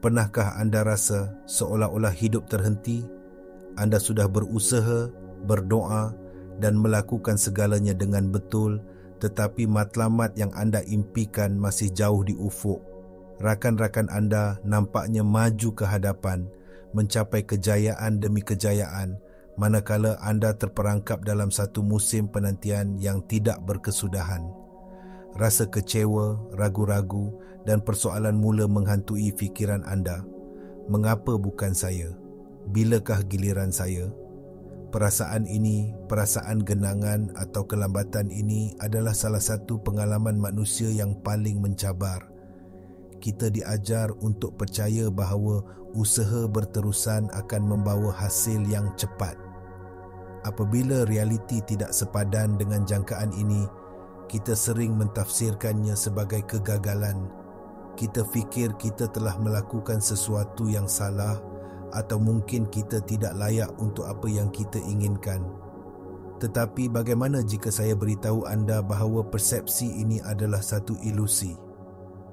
Pernahkah anda rasa seolah-olah hidup terhenti? Anda sudah berusaha, berdoa dan melakukan segalanya dengan betul, tetapi matlamat yang anda impikan masih jauh di ufuk. Rakan-rakan anda nampaknya maju ke hadapan, mencapai kejayaan demi kejayaan, manakala anda terperangkap dalam satu musim penantian yang tidak berkesudahan. Rasa kecewa, ragu-ragu dan persoalan mula menghantui fikiran anda. Mengapa bukan saya? Bilakah giliran saya? Perasaan ini, perasaan genangan atau kelambatan ini adalah salah satu pengalaman manusia yang paling mencabar. Kita diajar untuk percaya bahawa usaha berterusan akan membawa hasil yang cepat. Apabila realiti tidak sepadan dengan jangkaan ini, kita sering mentafsirkannya sebagai kegagalan. Kita fikir kita telah melakukan sesuatu yang salah atau mungkin kita tidak layak untuk apa yang kita inginkan. Tetapi bagaimana jika saya beritahu anda bahawa persepsi ini adalah satu ilusi?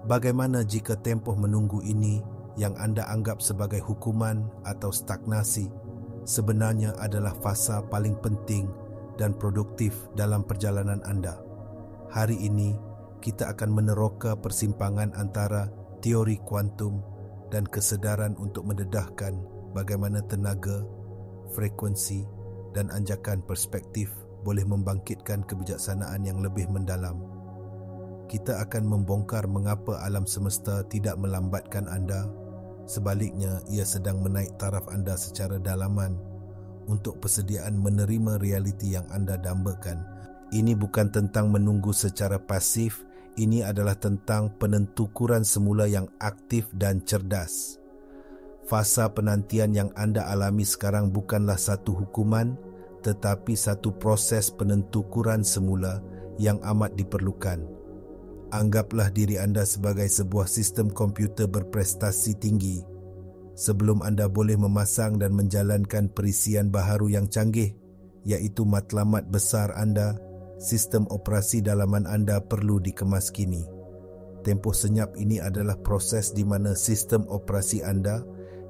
Bagaimana jika tempoh menunggu ini yang anda anggap sebagai hukuman atau stagnasi sebenarnya adalah fasa paling penting dan produktif dalam perjalanan anda? Hari ini, kita akan meneroka persimpangan antara teori kuantum dan kesedaran untuk mendedahkan bagaimana tenaga, frekuensi dan anjakan perspektif boleh membangkitkan kebijaksanaan yang lebih mendalam. Kita akan membongkar mengapa alam semesta tidak melambatkan anda. Sebaliknya, ia sedang menaik taraf anda secara dalaman untuk persediaan menerima realiti yang anda dambakan. Ini bukan tentang menunggu secara pasif, ini adalah tentang penentukuran semula yang aktif dan cerdas. Fasa penantian yang anda alami sekarang bukanlah satu hukuman, tetapi satu proses penentukuran semula yang amat diperlukan. Anggaplah diri anda sebagai sebuah sistem komputer berprestasi tinggi. Sebelum anda boleh memasang dan menjalankan perisian baharu yang canggih, iaitu matlamat besar anda, sistem operasi dalaman anda perlu dikemaskini. Tempoh senyap ini adalah proses di mana sistem operasi anda,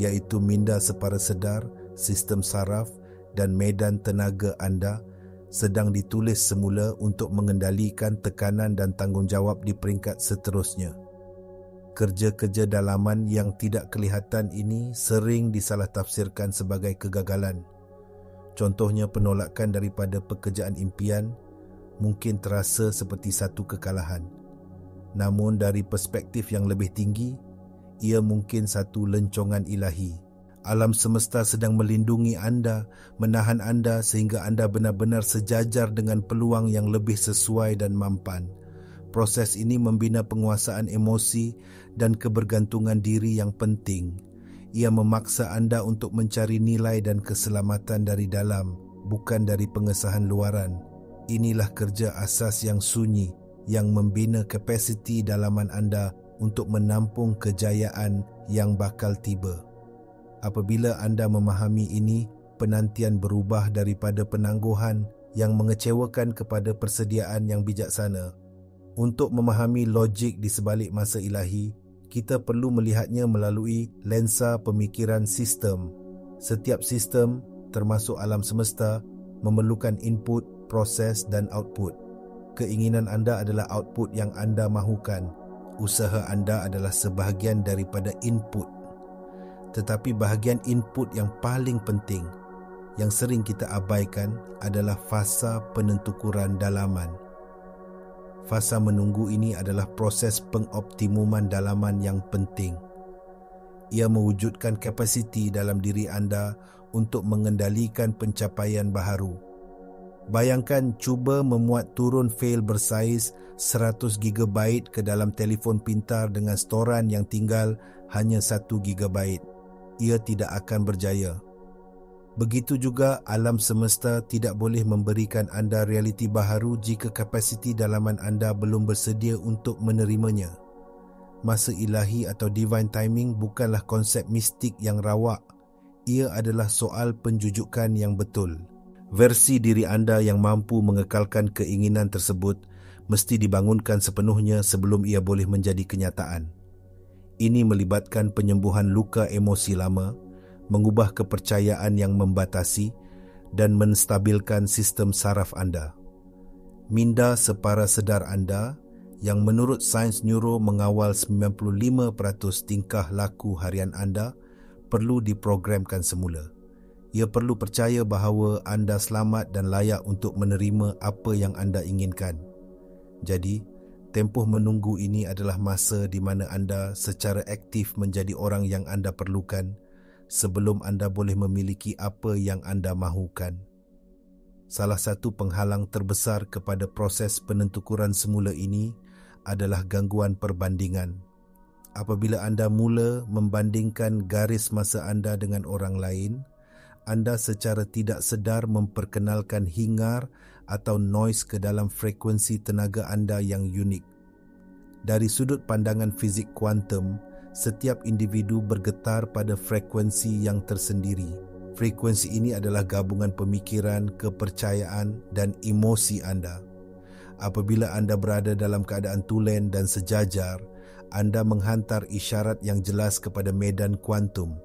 iaitu minda separa sedar, sistem saraf dan medan tenaga anda, sedang ditulis semula untuk mengendalikan tekanan dan tanggungjawab di peringkat seterusnya. Kerja-kerja dalaman yang tidak kelihatan ini sering disalahtaffsirkan sebagai kegagalan. Contohnya, penolakan daripada pekerjaan impian mungkin terasa seperti satu kekalahan. Namun dari perspektif yang lebih tinggi, ia mungkin satu lencongan ilahi. Alam semesta sedang melindungi anda, menahan anda sehingga anda benar-benar sejajar dengan peluang yang lebih sesuai dan mampan. Proses ini membina penguasaan emosi dan kebergantungan diri yang penting. Ia memaksa anda untuk mencari nilai dan keselamatan dari dalam, bukan dari pengesahan luaran. Inilah kerja asas yang sunyi yang membina kapasiti dalaman anda untuk menampung kejayaan yang bakal tiba. Apabila anda memahami ini, penantian berubah daripada penangguhan yang mengecewakan kepada persediaan yang bijaksana. Untuk memahami logik di sebalik masa ilahi, kita perlu melihatnya melalui lensa pemikiran sistem. Setiap sistem, termasuk alam semesta, memerlukan input, proses dan output. Keinginan anda adalah output yang anda mahukan. Usaha anda adalah sebahagian daripada input. Tetapi bahagian input yang paling penting, yang sering kita abaikan adalah fasa penentukuran dalaman. Fasa menunggu ini adalah proses pengoptimuman dalaman yang penting. Ia mewujudkan kapasiti dalam diri anda untuk mengendalikan pencapaian baharu. Bayangkan cuba memuat turun fail bersaiz 100 GB ke dalam telefon pintar dengan storan yang tinggal hanya 1 GB. Ia tidak akan berjaya. Begitu juga alam semesta tidak boleh memberikan anda realiti baharu jika kapasiti dalaman anda belum bersedia untuk menerimanya. Masa ilahi atau divine timing bukanlah konsep mistik yang rawak. Ia adalah soal penjujukan yang betul. Versi diri anda yang mampu mengekalkan keinginan tersebut mesti dibangunkan sepenuhnya sebelum ia boleh menjadi kenyataan. Ini melibatkan penyembuhan luka emosi lama, mengubah kepercayaan yang membatasi dan menstabilkan sistem saraf anda. Minda separa sedar anda yang menurut sains neuro mengawal 95% tingkah laku harian anda perlu diprogramkan semula. Ia perlu percaya bahawa anda selamat dan layak untuk menerima apa yang anda inginkan. Jadi, tempoh menunggu ini adalah masa di mana anda secara aktif menjadi orang yang anda perlukan sebelum anda boleh memiliki apa yang anda mahukan. Salah satu penghalang terbesar kepada proses penentukuran semula ini adalah gangguan perbandingan. Apabila anda mula membandingkan garis masa anda dengan orang lain, anda secara tidak sedar memperkenalkan hingar atau noise ke dalam frekuensi tenaga anda yang unik. Dari sudut pandangan fizik kuantum, setiap individu bergetar pada frekuensi yang tersendiri. Frekuensi ini adalah gabungan pemikiran, kepercayaan dan emosi anda. Apabila anda berada dalam keadaan tulen dan sejajar, anda menghantar isyarat yang jelas kepada medan kuantum.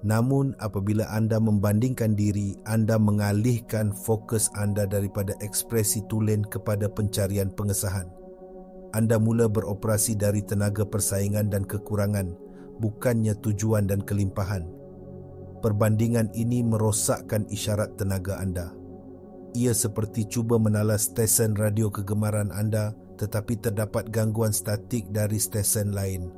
Namun apabila anda membandingkan diri, anda mengalihkan fokus anda daripada ekspresi tulen kepada pencarian pengesahan. Anda mula beroperasi dari tenaga persaingan dan kekurangan, bukannya tujuan dan kelimpahan. Perbandingan ini merosakkan isyarat tenaga anda. Ia seperti cuba menalas stesen radio kegemaran anda, tetapi terdapat gangguan statik dari stesen lain.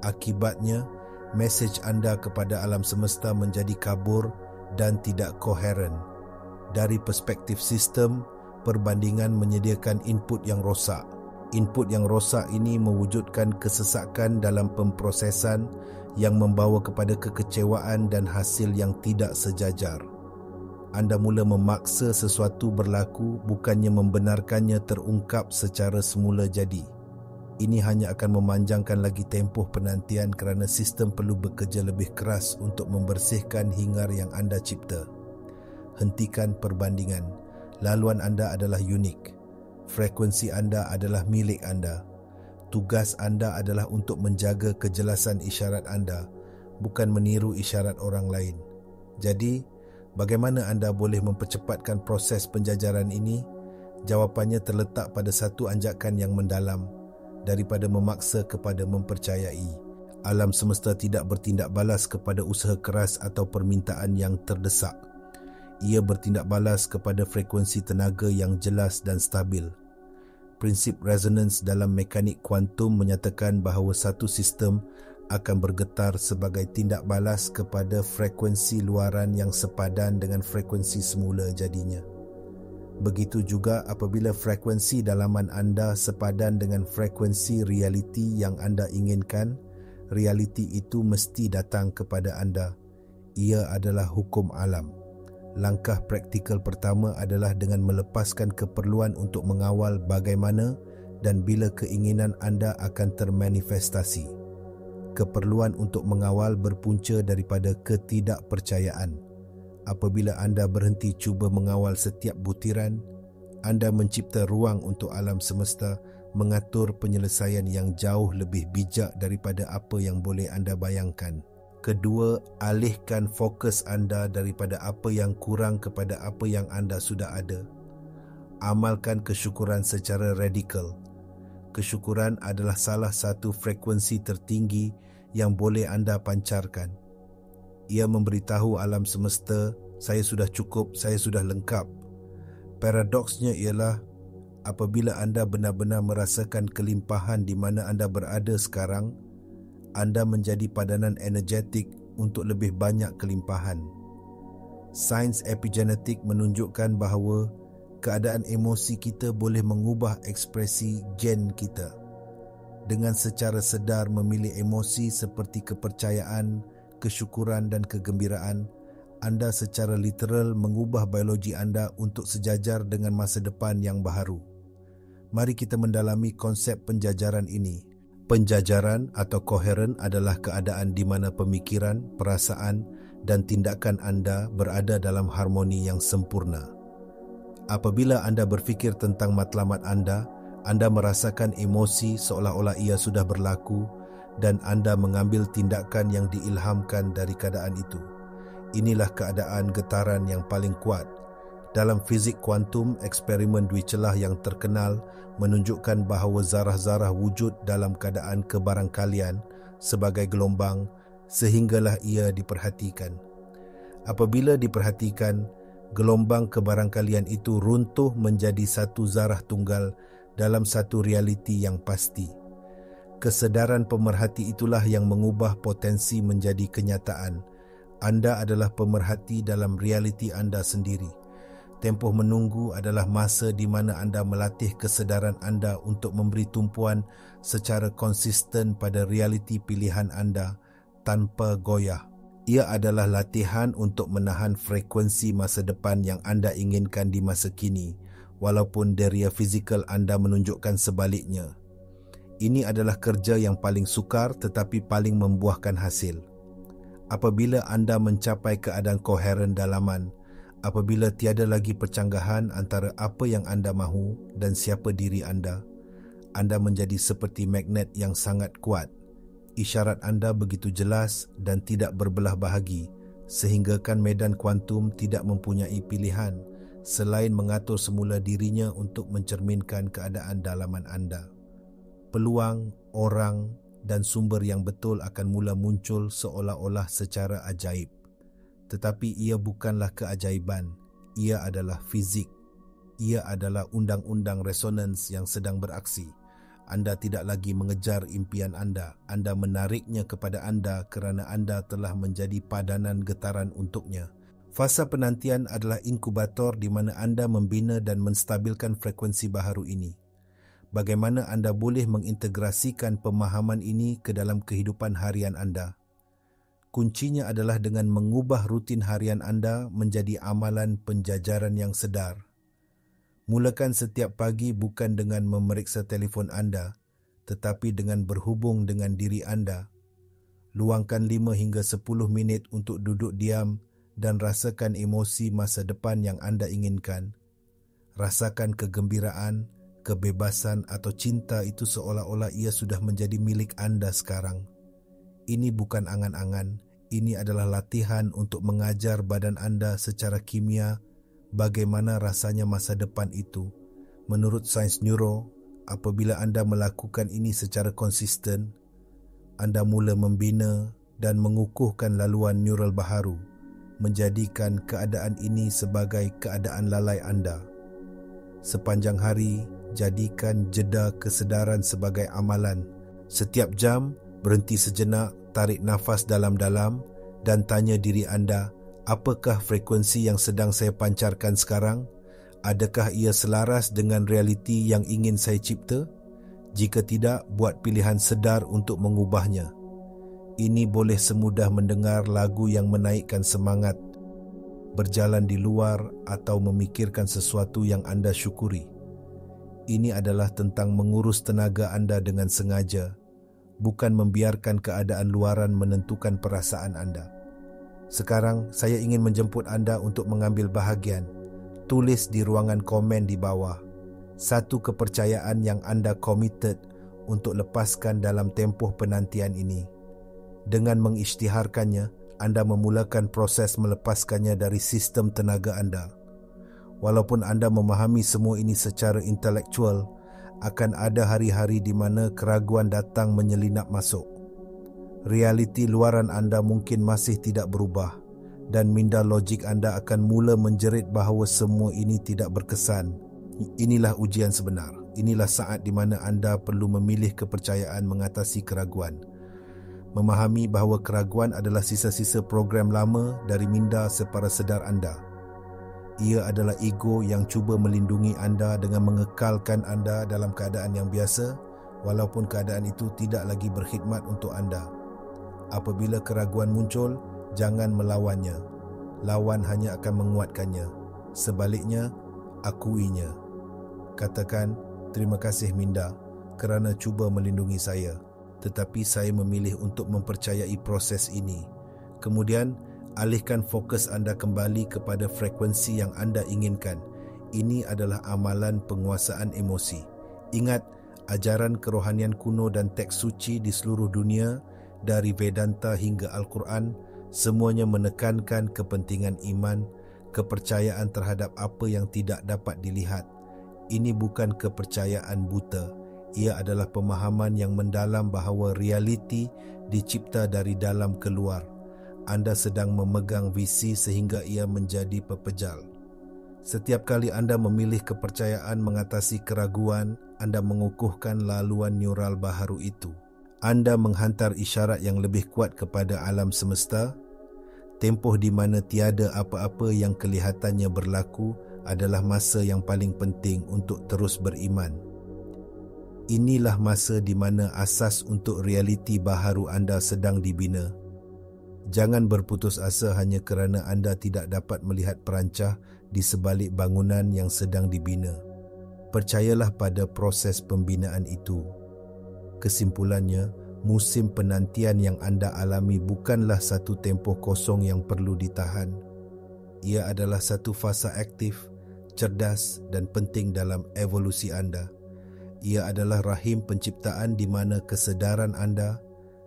Akibatnya, mesej anda kepada alam semesta menjadi kabur dan tidak koheren. Dari perspektif sistem, perbandingan menyediakan input yang rosak. Input yang rosak ini mewujudkan kesesakan dalam pemprosesan yang membawa kepada kekecewaan dan hasil yang tidak sejajar. Anda mula memaksa sesuatu berlaku bukannya membenarkannya terungkap secara semula jadi. Ini hanya akan memanjangkan lagi tempoh penantian kerana sistem perlu bekerja lebih keras untuk membersihkan hingar yang anda cipta. Hentikan perbandingan. Laluan anda adalah unik. Frekuensi anda adalah milik anda. Tugas anda adalah untuk menjaga kejelasan isyarat anda, bukan meniru isyarat orang lain. Jadi, bagaimana anda boleh mempercepatkan proses penjajaran ini? Jawapannya terletak pada satu anjakan yang mendalam. Daripada memaksa kepada mempercayai. Alam semesta tidak bertindak balas kepada usaha keras atau permintaan yang terdesak. Ia bertindak balas kepada frekuensi tenaga yang jelas dan stabil. Prinsip resonans dalam mekanik kuantum menyatakan bahawa satu sistem akan bergetar sebagai tindak balas kepada frekuensi luaran yang sepadan dengan frekuensi semula jadinya. Begitu juga apabila frekuensi dalaman anda sepadan dengan frekuensi realiti yang anda inginkan, realiti itu mesti datang kepada anda. Ia adalah hukum alam. Langkah praktikal pertama adalah dengan melepaskan keperluan untuk mengawal bagaimana dan bila keinginan anda akan termanifestasi. Keperluan untuk mengawal berpunca daripada ketidakpercayaan. Apabila anda berhenti cuba mengawal setiap butiran, anda mencipta ruang untuk alam semesta mengatur penyelesaian yang jauh lebih bijak daripada apa yang boleh anda bayangkan. Kedua, alihkan fokus anda daripada apa yang kurang kepada apa yang anda sudah ada. Amalkan kesyukuran secara radikal. Kesyukuran adalah salah satu frekuensi tertinggi yang boleh anda pancarkan. Ia memberitahu alam semesta, saya sudah cukup, saya sudah lengkap. Paradoksnya ialah, apabila anda benar-benar merasakan kelimpahan di mana anda berada sekarang, anda menjadi padanan energetik untuk lebih banyak kelimpahan. Sains epigenetik menunjukkan bahawa keadaan emosi kita boleh mengubah ekspresi gen kita. Dengan secara sedar memilih emosi seperti kepercayaan, kesyukuran dan kegembiraan, anda secara literal mengubah biologi anda untuk sejajar dengan masa depan yang baharu. Mari kita mendalami konsep penjajaran ini. Penjajaran atau koheren adalah keadaan di mana pemikiran, perasaan dan tindakan anda berada dalam harmoni yang sempurna. Apabila anda berfikir tentang matlamat anda merasakan emosi seolah-olah ia sudah berlaku dan anda mengambil tindakan yang diilhamkan dari keadaan itu. Inilah keadaan getaran yang paling kuat. Dalam fizik kuantum, eksperimen dui celah yang terkenal menunjukkan bahawa zarah-zarah wujud dalam keadaan kebarangkalian sebagai gelombang sehinggalah ia diperhatikan. Apabila diperhatikan, gelombang kebarangkalian itu runtuh menjadi satu zarah tunggal dalam satu realiti yang pasti. Kesedaran pemerhati itulah yang mengubah potensi menjadi kenyataan. Anda adalah pemerhati dalam realiti anda sendiri. Tempoh menunggu adalah masa di mana anda melatih kesedaran anda untuk memberi tumpuan secara konsisten pada realiti pilihan anda tanpa goyah. Ia adalah latihan untuk menahan frekuensi masa depan yang anda inginkan di masa kini, walaupun deria fizikal anda menunjukkan sebaliknya. Ini adalah kerja yang paling sukar tetapi paling membuahkan hasil. Apabila anda mencapai keadaan koheren dalaman, apabila tiada lagi percanggahan antara apa yang anda mahu dan siapa diri anda menjadi seperti magnet yang sangat kuat. Isyarat anda begitu jelas dan tidak berbelah bahagi, sehinggakan medan kuantum tidak mempunyai pilihan selain mengatur semula dirinya untuk mencerminkan keadaan dalaman anda. Peluang, orang dan sumber yang betul akan mula muncul seolah-olah secara ajaib. Tetapi ia bukanlah keajaiban, ia adalah fizik. Ia adalah undang-undang resonans yang sedang beraksi. Anda tidak lagi mengejar impian anda menariknya kepada anda kerana anda telah menjadi padanan getaran untuknya. Fasa penantian adalah inkubator di mana anda membina dan menstabilkan frekuensi baharu ini. Bagaimana anda boleh mengintegrasikan pemahaman ini ke dalam kehidupan harian anda? Kuncinya adalah dengan mengubah rutin harian anda menjadi amalan penjajaran yang sedar. Mulakan setiap pagi bukan dengan memeriksa telefon anda, tetapi dengan berhubung dengan diri anda. Luangkan 5 hingga 10 minit untuk duduk diam dan rasakan emosi masa depan yang anda inginkan. Rasakan kegembiraan, kebebasan atau cinta itu seolah-olah ia sudah menjadi milik anda sekarang. Ini bukan angan-angan, ini adalah latihan untuk mengajar badan anda secara kimia bagaimana rasanya masa depan itu. Menurut sains neuro, apabila anda melakukan ini secara konsisten, anda mula membina dan mengukuhkan laluan neural baharu, menjadikan keadaan ini sebagai keadaan lalai anda. Sepanjang hari, jadikan jeda kesedaran sebagai amalan. Setiap jam, berhenti sejenak, tarik nafas dalam-dalam dan tanya diri anda, apakah frekuensi yang sedang saya pancarkan sekarang? Adakah ia selaras dengan realiti yang ingin saya cipta? Jika tidak, buat pilihan sedar untuk mengubahnya. Ini boleh semudah mendengar lagu yang menaikkan semangat, berjalan di luar atau memikirkan sesuatu yang anda syukuri. Ini adalah tentang mengurus tenaga anda dengan sengaja, bukan membiarkan keadaan luaran menentukan perasaan anda. Sekarang, saya ingin menjemput anda untuk mengambil bahagian. Tulis di ruangan komen di bawah satu kepercayaan yang anda committed untuk lepaskan dalam tempoh penantian ini. Dengan mengisytiharkannya, anda memulakan proses melepaskannya dari sistem tenaga anda. Walaupun anda memahami semua ini secara intelektual, akan ada hari-hari di mana keraguan datang menyelinap masuk. Realiti luaran anda mungkin masih tidak berubah dan minda logik anda akan mula menjerit bahawa semua ini tidak berkesan. Inilah ujian sebenar. Inilah saat di mana anda perlu memilih kepercayaan mengatasi keraguan. Memahami bahawa keraguan adalah sisa-sisa program lama dari minda separa sedar anda. Ia adalah ego yang cuba melindungi anda dengan mengekalkan anda dalam keadaan yang biasa, walaupun keadaan itu tidak lagi berkhidmat untuk anda. Apabila keraguan muncul, jangan melawannya. Lawan hanya akan menguatkannya. Sebaliknya, akuinya. Katakan, terima kasih minda kerana cuba melindungi saya, tetapi saya memilih untuk mempercayai proses ini. Kemudian, alihkan fokus anda kembali kepada frekuensi yang anda inginkan. Ini adalah amalan penguasaan emosi. Ingat, Ajaran kerohanian kuno dan teks suci di seluruh dunia, dari Vedanta hingga Al-Quran, semuanya menekankan kepentingan iman, kepercayaan terhadap apa yang tidak dapat dilihat. Ini bukan kepercayaan buta. Ia adalah pemahaman yang mendalam bahawa realiti dicipta dari dalam keluar. Anda sedang memegang visi sehingga ia menjadi pepejal. Setiap kali Anda memilih kepercayaan mengatasi keraguan, Anda mengukuhkan laluan neural baharu itu. Anda menghantar isyarat yang lebih kuat kepada alam semesta. Tempoh di mana tiada apa-apa yang kelihatannya berlaku adalah masa yang paling penting untuk terus beriman. Inilah masa di mana asas untuk realiti baharu Anda sedang dibina. Jangan berputus asa hanya kerana Anda tidak dapat melihat perancah di sebalik bangunan yang sedang dibina. Percayalah pada proses pembinaan itu. Kesimpulannya, musim penantian yang Anda alami bukanlah satu tempoh kosong yang perlu ditahan. Ia adalah satu fasa aktif, cerdas dan penting dalam evolusi Anda. Ia adalah rahim penciptaan di mana kesedaran Anda,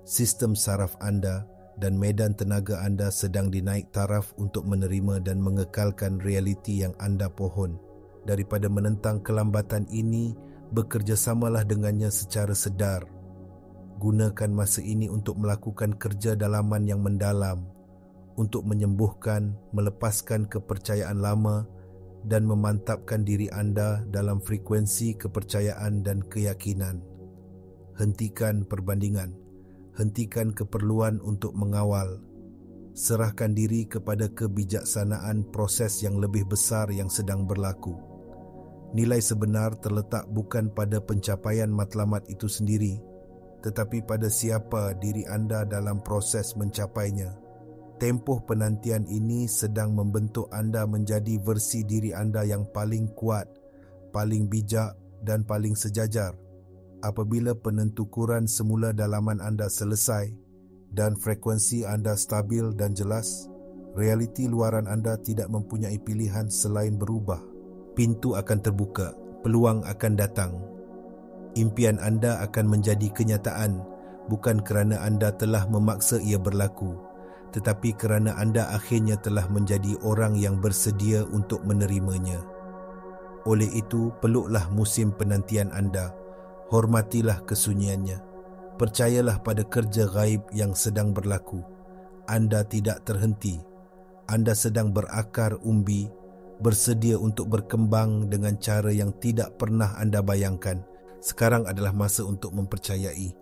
sistem saraf Anda dan medan tenaga Anda sedang dinaik taraf untuk menerima dan mengekalkan realiti yang Anda pohon. Daripada menentang kelambatan ini, bekerjasamalah dengannya secara sedar. Gunakan masa ini untuk melakukan kerja dalaman yang mendalam, untuk menyembuhkan, melepaskan kepercayaan lama dan memantapkan diri Anda dalam frekuensi kepercayaan dan keyakinan. Hentikan perbandingan. Hentikan keperluan untuk mengawal. Serahkan diri kepada kebijaksanaan proses yang lebih besar yang sedang berlaku. Nilai sebenar terletak bukan pada pencapaian matlamat itu sendiri, tetapi pada siapa diri Anda dalam proses mencapainya. Tempoh penantian ini sedang membentuk Anda menjadi versi diri Anda yang paling kuat, paling bijak dan paling sejajar. Apabila penentukuran semula dalaman Anda selesai dan frekuensi Anda stabil dan jelas, realiti luaran Anda tidak mempunyai pilihan selain berubah. Pintu akan terbuka, peluang akan datang. Impian Anda akan menjadi kenyataan, bukan kerana Anda telah memaksa ia berlaku, tetapi kerana Anda akhirnya telah menjadi orang yang bersedia untuk menerimanya. Oleh itu, peluklah musim penantian Anda. Hormatilah kesunyiannya. Percayalah pada kerja gaib yang sedang berlaku. Anda tidak terhenti. Anda sedang berakar umbi, bersedia untuk berkembang dengan cara yang tidak pernah Anda bayangkan. Sekarang adalah masa untuk mempercayai.